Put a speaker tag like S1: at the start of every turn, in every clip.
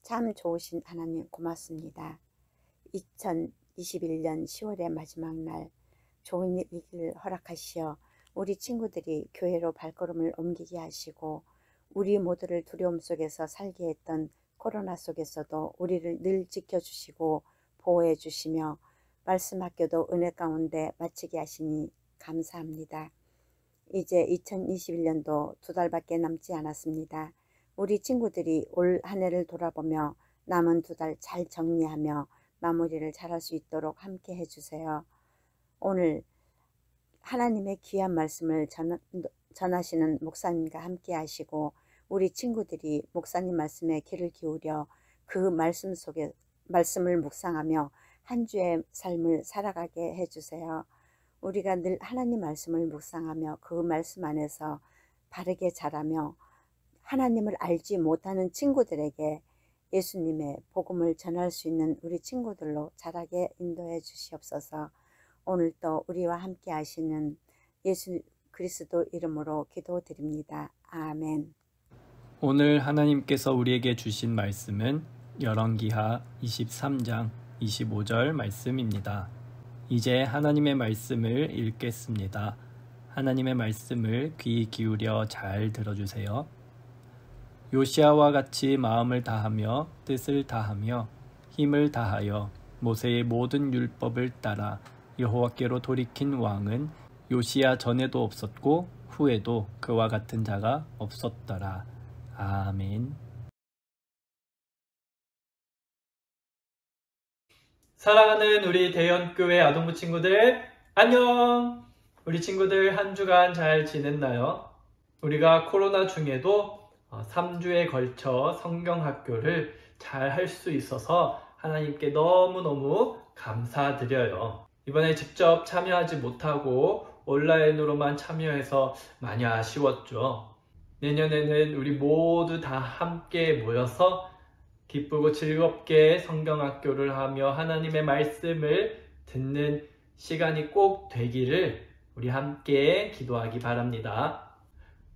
S1: 참 좋으신 하나님 고맙습니다. 2021년 10월의 마지막 날 좋은 일을 허락하시어 우리 친구들이 교회로 발걸음을 옮기게 하시고 우리 모두를 두려움 속에서 살게 했던 코로나 속에서도 우리를 늘 지켜주시고 보호해 주시며 말씀학교도 은혜 가운데 마치게 하시니 감사합니다. 이제 2021년도 2달밖에 남지 않았습니다. 우리 친구들이 올 한 해를 돌아보며 남은 2달 잘 정리하며 마무리를 잘할 수 있도록 함께 해주세요. 오늘 하나님의 귀한 말씀을 전하시는 목사님과 함께 하시고 우리 친구들이 목사님 말씀에 귀를 기울여 그 말씀 속에 말씀을 묵상하며 한 주의 삶을 살아가게 해주세요. 우리가 늘 하나님 말씀을 묵상하며 그 말씀 안에서 바르게 자라며 하나님을 알지 못하는 친구들에게 예수님의 복음을 전할 수 있는 우리 친구들로 자라게 인도해 주시옵소서. 오늘도 우리와 함께 하시는 예수 그리스도 이름으로 기도드립니다. 아멘.
S2: 오늘 하나님께서 우리에게 주신 말씀은 열왕기하 23장 25절 말씀입니다. 이제 하나님의 말씀을 읽겠습니다. 하나님의 말씀을 귀 기울여 잘 들어주세요. 요시아와 같이 마음을 다하며 뜻을 다하며 힘을 다하여 모세의 모든 율법을 따라 여호와께로 돌이킨 왕은 요시아 전에도 없었고 후에도 그와 같은 자가 없었더라. 아멘. 사랑하는 우리 대연교회 아동부 친구들, 안녕! 우리 친구들 한 주간 잘 지냈나요? 우리가 코로나 중에도 3주에 걸쳐 성경학교를 잘 할 수 있어서 하나님께 너무너무 감사드려요. 이번에 직접 참여하지 못하고 온라인으로만 참여해서 많이 아쉬웠죠. 내년에는 우리 모두 다 함께 모여서 기쁘고 즐겁게 성경학교를 하며 하나님의 말씀을 듣는 시간이 꼭 되기를 우리 함께 기도하기 바랍니다.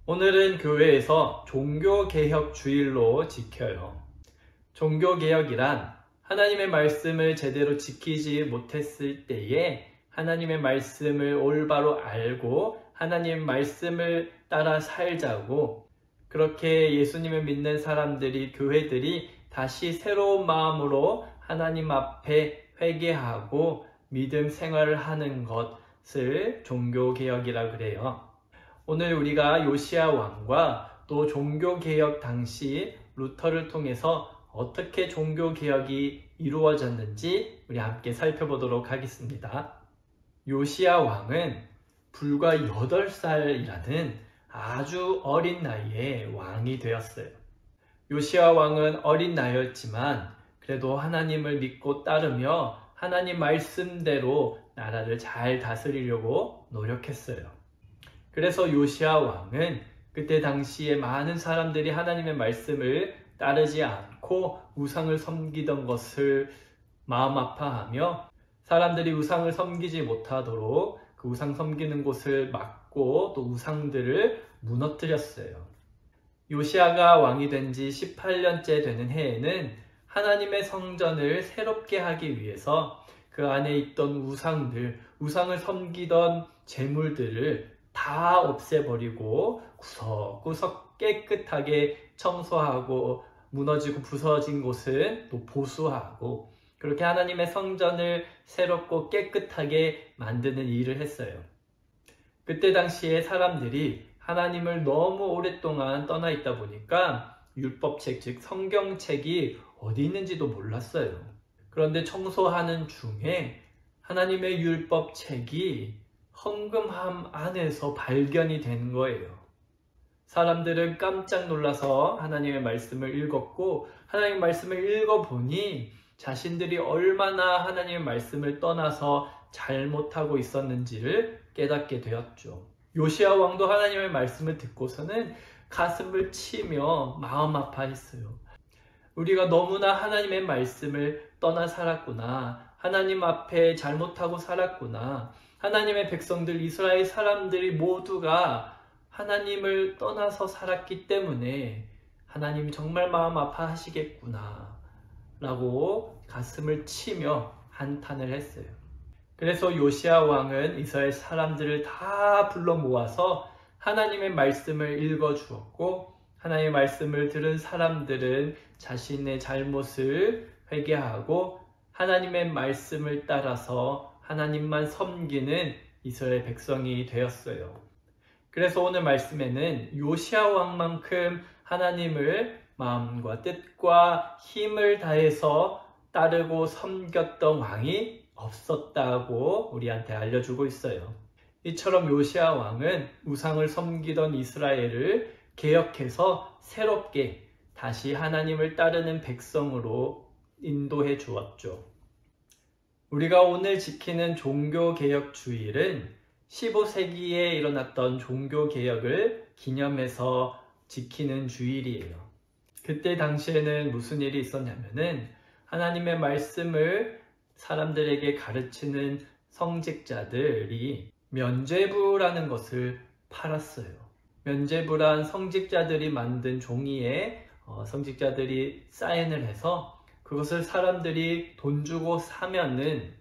S2: 오늘은 교회에서 종교개혁 주일로 지켜요. 종교개혁이란 하나님의 말씀을 제대로 지키지 못했을 때에 하나님의 말씀을 올바로 알고 하나님의 말씀을 따라 살자고, 그렇게 예수님을 믿는 사람들이, 교회들이 다시 새로운 마음으로 하나님 앞에 회개하고 믿음 생활을 하는 것을 종교개혁이라 그래요. 오늘 우리가 요시야 왕과 또 종교개혁 당시 루터를 통해서 어떻게 종교개혁이 이루어졌는지 우리 함께 살펴보도록 하겠습니다. 요시야 왕은 불과 8살이라는 아주 어린 나이에 왕이 되었어요. 요시야 왕은 어린 나이였지만 그래도 하나님을 믿고 따르며 하나님 말씀대로 나라를 잘 다스리려고 노력했어요. 그래서 요시야 왕은 그때 당시에 많은 사람들이 하나님의 말씀을 따르지 않고 우상을 섬기던 것을 마음 아파하며 사람들이 우상을 섬기지 못하도록 그 우상 섬기는 곳을 막고 또 우상들을 무너뜨렸어요. 요시야가 왕이 된 지 18년째 되는 해에는 하나님의 성전을 새롭게 하기 위해서 그 안에 있던 우상을 섬기던 제물들을 다 없애버리고 구석구석 깨끗하게 청소하고 무너지고 부서진 곳은 또 보수하고, 그렇게 하나님의 성전을 새롭고 깨끗하게 만드는 일을 했어요. 그때 당시에 사람들이 하나님을 너무 오랫동안 떠나 있다 보니까 율법책, 즉 성경책이 어디 있는지도 몰랐어요. 그런데 청소하는 중에 하나님의 율법책이 헌금함 안에서 발견이 된 거예요. 사람들은 깜짝 놀라서 하나님의 말씀을 읽었고, 하나님의 말씀을 읽어보니 자신들이 얼마나 하나님의 말씀을 떠나서 잘못하고 있었는지를 깨닫게 되었죠. 요시야 왕도 하나님의 말씀을 듣고서는 가슴을 치며 마음 아파했어요. 우리가 너무나 하나님의 말씀을 떠나 살았구나. 하나님 앞에 잘못하고 살았구나. 하나님의 백성들, 이스라엘 사람들이 모두가 하나님을 떠나서 살았기 때문에 하나님이 정말 마음 아파하시겠구나. 라고 가슴을 치며 한탄을 했어요. 그래서 요시야 왕은 이스라엘 사람들을 다 불러 모아서 하나님의 말씀을 읽어 주었고, 하나님의 말씀을 들은 사람들은 자신의 잘못을 회개하고 하나님의 말씀을 따라서 하나님만 섬기는 이스라엘 백성이 되었어요. 그래서 오늘 말씀에는 요시야 왕만큼 하나님을 마음과 뜻과 힘을 다해서 따르고 섬겼던 왕이 없었다고 우리한테 알려주고 있어요. 이처럼 요시야 왕은 우상을 섬기던 이스라엘을 개혁해서 새롭게 다시 하나님을 따르는 백성으로 인도해 주었죠. 우리가 오늘 지키는 종교개혁 주일은 15세기에 일어났던 종교개혁을 기념해서 지키는 주일이에요. 그때 당시에는 무슨 일이 있었냐면은 하나님의 말씀을 사람들에게 가르치는 성직자들이 면죄부라는 것을 팔았어요. 면죄부란 성직자들이 만든 종이에 성직자들이 사인을 해서 그것을 사람들이 돈 주고 사면은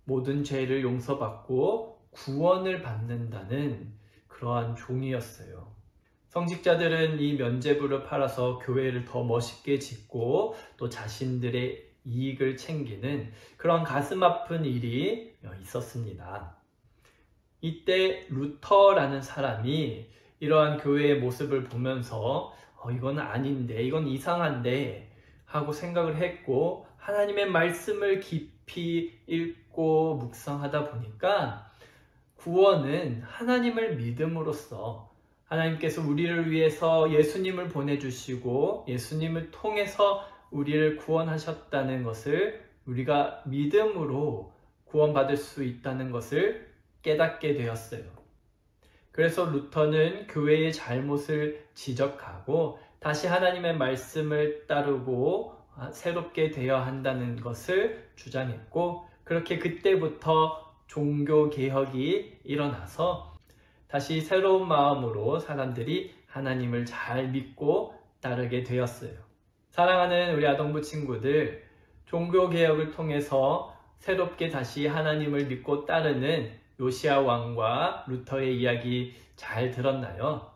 S2: 모든 죄를 용서받고 구원을 받는다는 그러한 종이었어요. 성직자들은 이 면죄부를 팔아서 교회를 더 멋있게 짓고 또 자신들의 이익을 챙기는 그런 가슴 아픈 일이 있었습니다. 이때 루터라는 사람이 이러한 교회의 모습을 보면서 이건 아닌데, 이건 이상한데 하고 생각을 했고, 하나님의 말씀을 깊이 읽고 묵상하다 보니까 구원은 하나님을 믿음으로써 하나님께서 우리를 위해서 예수님을 보내주시고 예수님을 통해서 우리를 구원하셨다는 것을 우리가 믿음으로 구원받을 수 있다는 것을 깨닫게 되었어요. 그래서 루터는 교회의 잘못을 지적하고 다시 하나님의 말씀을 따르고 새롭게 되어야 한다는 것을 주장했고, 그렇게 그때부터 종교개혁이 일어나서 다시 새로운 마음으로 사람들이 하나님을 잘 믿고 따르게 되었어요. 사랑하는 우리 아동부 친구들, 종교개혁을 통해서 새롭게 다시 하나님을 믿고 따르는 요시야 왕과 루터의 이야기 잘 들었나요?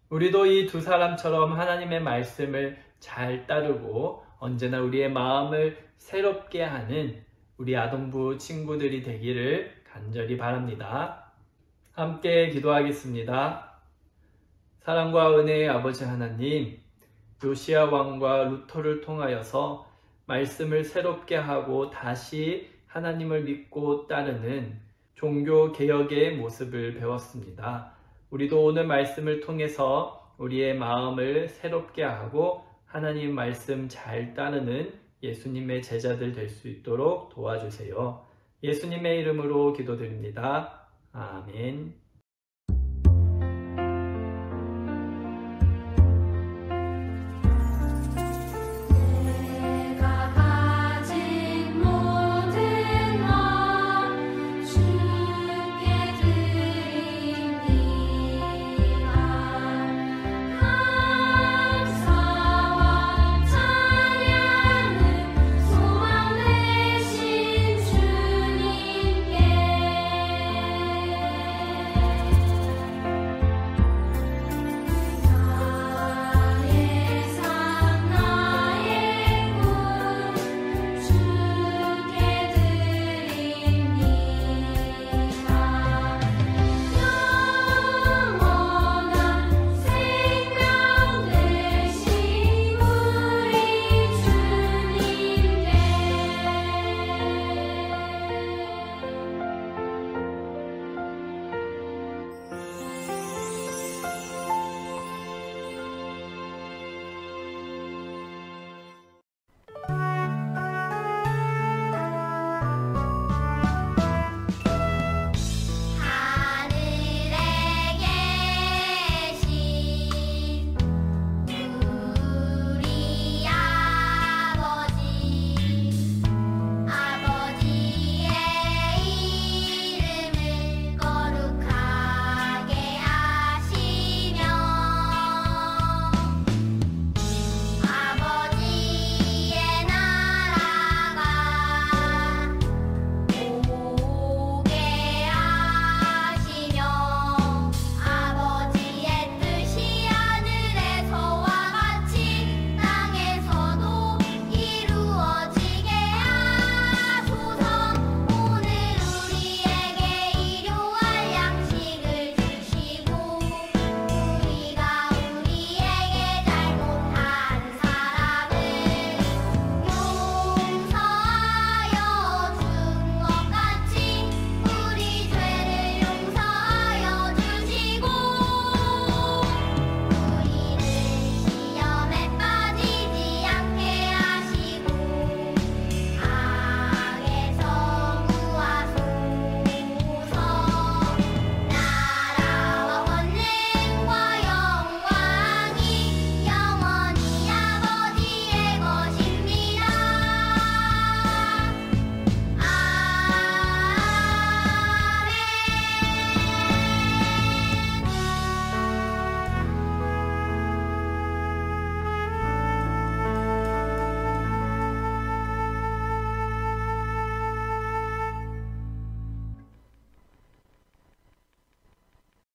S2: 우리도 이 두 사람처럼 하나님의 말씀을 잘 따르고 언제나 우리의 마음을 새롭게 하는 우리 아동부 친구들이 되기를 간절히 바랍니다. 함께 기도하겠습니다. 사랑과 은혜의 아버지 하나님, 요시야 왕과 루터를 통하여서 말씀을 새롭게 하고 다시 하나님을 믿고 따르는 종교개혁의 모습을 배웠습니다. 우리도 오늘 말씀을 통해서 우리의 마음을 새롭게 하고 하나님 말씀 잘 따르는 예수님의 제자들 될 수 있도록 도와주세요. 예수님의 이름으로 기도드립니다. 아멘.